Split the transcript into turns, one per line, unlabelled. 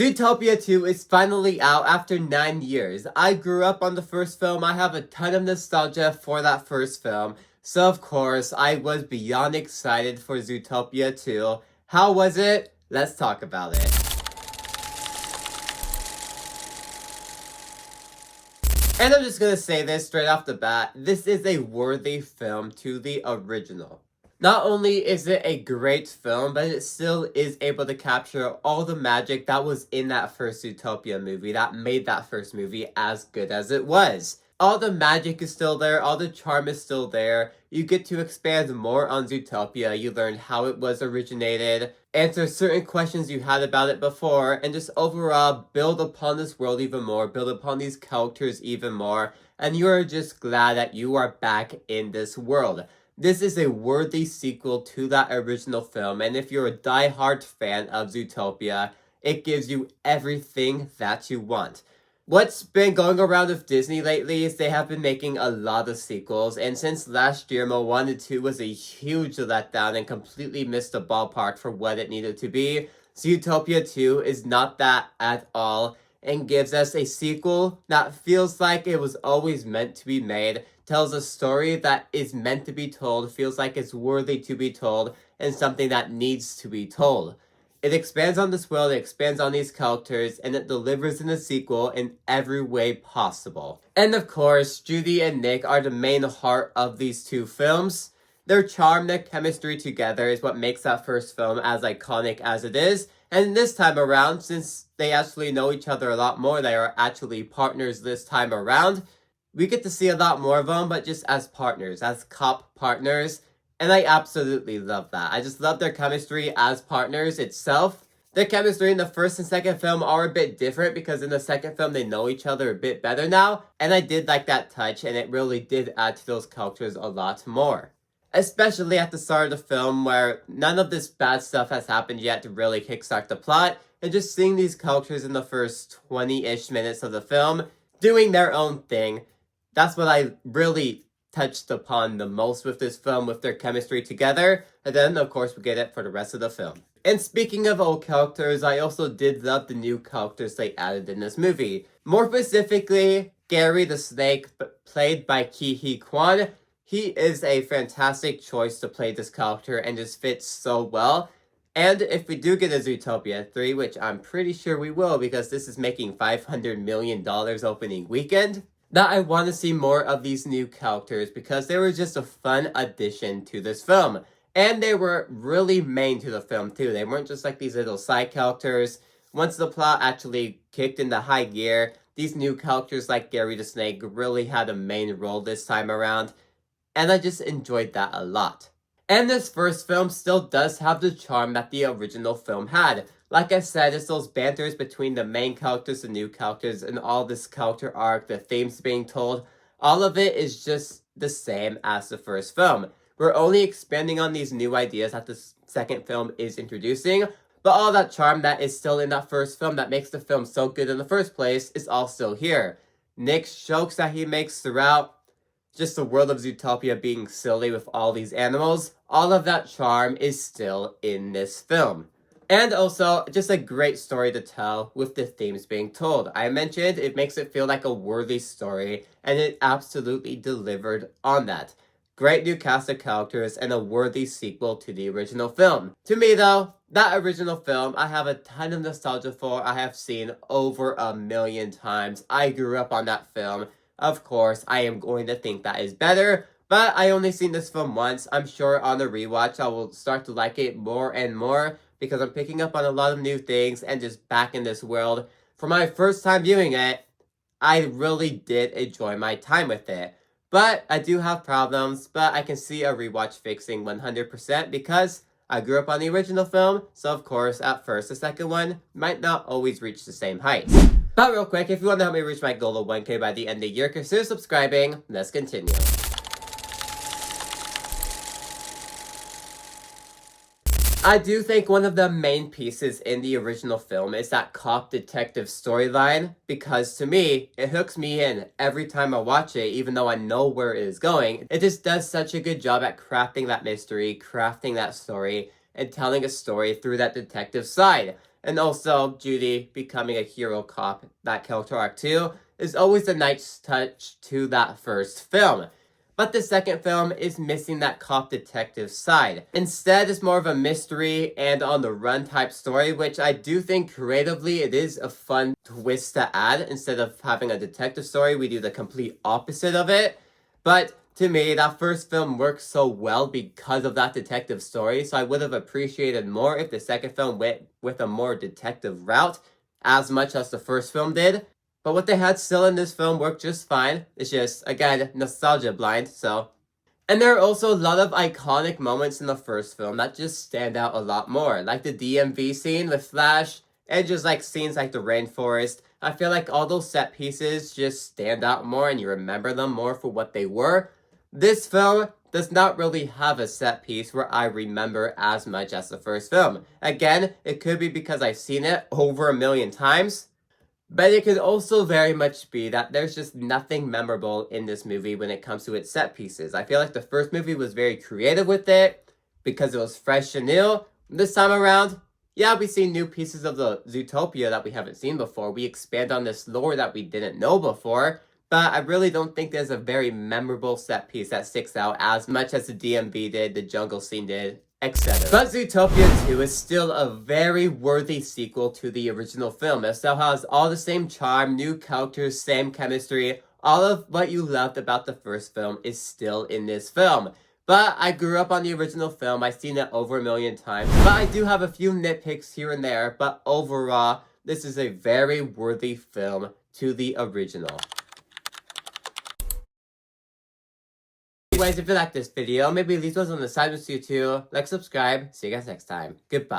Zootopia 2 is finally out after 9 years. I grew up on the first film. I have a ton of nostalgia for that first film. So of course, I was beyond excited for Zootopia 2. How was it? Let's talk about it. And I'm just gonna say this straight off the bat. This is a worthy film to the original. Not only is it a great film, but it still is able to capture all the magic that was in that first Zootopia movie that made that first movie as good as it was. All the magic is still there, all the charm is still there. You get to expand more on Zootopia, you learn how it was originated, answer certain questions you had about it before, and just overall build upon this world even more, build upon these characters even more, and you are just glad that you are back in this world. This is a worthy sequel to that original film, and if you're a die-hard fan of Zootopia, it gives you everything that you want. What's been going around with Disney lately is they have been making a lot of sequels, and since last year Moana 2 was a huge letdown and completely missed the ballpark for what it needed to be, Zootopia 2 is not that at all, and gives us a sequel that feels like it was always meant to be made, tells a story that is meant to be told, feels like it's worthy to be told, and something that needs to be told. It expands on this world, it expands on these characters, and it delivers in the sequel in every way possible. And of course, Judy and Nick are the main heart of these two films. Their charm, their chemistry together is what makes that first film as iconic as it is. And this time around, since they actually know each other a lot more, they are actually partners this time around, we get to see a lot more of them, but just as partners, as cop partners. And I absolutely love that. I just love their chemistry as partners itself. Their chemistry in the first and second film are a bit different because in the second film they know each other a bit better now. And I did like that touch, and it really did add to those characters a lot more. Especially at the start of the film where none of this bad stuff has happened yet to really kickstart the plot. And just seeing these characters in the first 20-ish minutes of the film doing their own thing. That's what I really touched upon the most with this film, with their chemistry together. And then, of course, we get it for the rest of the film. And speaking of old characters, I also did love the new characters they added in this movie. More specifically, Gary the Snake, played by Huy Quan. He is a fantastic choice to play this character and just fits so well. And if we do get a Zootopia 3, which I'm pretty sure we will because this is making $500 million opening weekend, that I want to see more of these new characters because they were just a fun addition to this film. And they were really main to the film too. They weren't just like these little side characters. Once the plot actually kicked into high gear, these new characters like Gary the Snake really had a main role this time around. And I just enjoyed that a lot. And this first film still does have the charm that the original film had. Like I said, it's those banters between the main characters, the new characters, and all this character arc, the themes being told. All of it is just the same as the first film. We're only expanding on these new ideas that the second film is introducing, but all that charm that is still in that first film that makes the film so good in the first place is all still here. Nick's jokes that he makes throughout, just the world of Zootopia being silly with all these animals, all of that charm is still in this film. And also, just a great story to tell with the themes being told. I mentioned it makes it feel like a worthy story, and it absolutely delivered on that. Great new cast of characters and a worthy sequel to the original film. To me though, that original film I have a ton of nostalgia for. I have seen over 1,000,000 times. I grew up on that film. Of course, I am going to think that is better, but I only seen this film once. I'm sure on the rewatch I will start to like it more and more because I'm picking up on a lot of new things and just back in this world. For my first time viewing it, I really did enjoy my time with it. But I do have problems, but I can see a rewatch fixing 100% because I grew up on the original film, so of course, at first, the second one might not always reach the same heights. But real quick, if you want to help me reach my goal of 1K by the end of the year, consider subscribing. Let's continue. I do think one of the main pieces in the original film is that cop-detective storyline, because to me, it hooks me in every time I watch it, even though I know where it is going. It just does such a good job at crafting that mystery, crafting that story, and telling a story through that detective side. And also, Judy becoming a hero cop, that character arc too, is always a nice touch to that first film. But the second film is missing that cop detective side. Instead, it's more of a mystery and on the run type story, which I do think creatively it is a fun twist to add. Instead of having a detective story, we do the complete opposite of it. But to me, that first film works so well because of that detective story, so I would have appreciated more if the second film went with a more detective route, as much as the first film did. But what they had still in this film worked just fine. It's just, again, nostalgia blind, so. And there are also a lot of iconic moments in the first film that just stand out a lot more. Like the DMV scene with Flash, and just like scenes like the rainforest. I feel like all those set pieces just stand out more and you remember them more for what they were. This film does not really have a set piece where I remember as much as the first film. Again, it could be because I've seen it over a million times. But it could also very much be that there's just nothing memorable in this movie when it comes to its set pieces. I feel like the first movie was very creative with it because it was fresh and new. This time around, yeah, we see new pieces of the Zootopia that we haven't seen before. We expand on this lore that we didn't know before. But I really don't think there's a very memorable set piece that sticks out as much as the DMV did, the jungle scene did, etc. But Zootopia 2 is still a very worthy sequel to the original film. It still has all the same charm, new characters, same chemistry. All of what you loved about the first film is still in this film. But I grew up on the original film. I've seen it over a million times. But I do have a few nitpicks here and there. But overall, this is a very worthy film to the original. Anyways, if you like this video, maybe leave those on the side with you too. Like, subscribe. See you guys next time. Goodbye.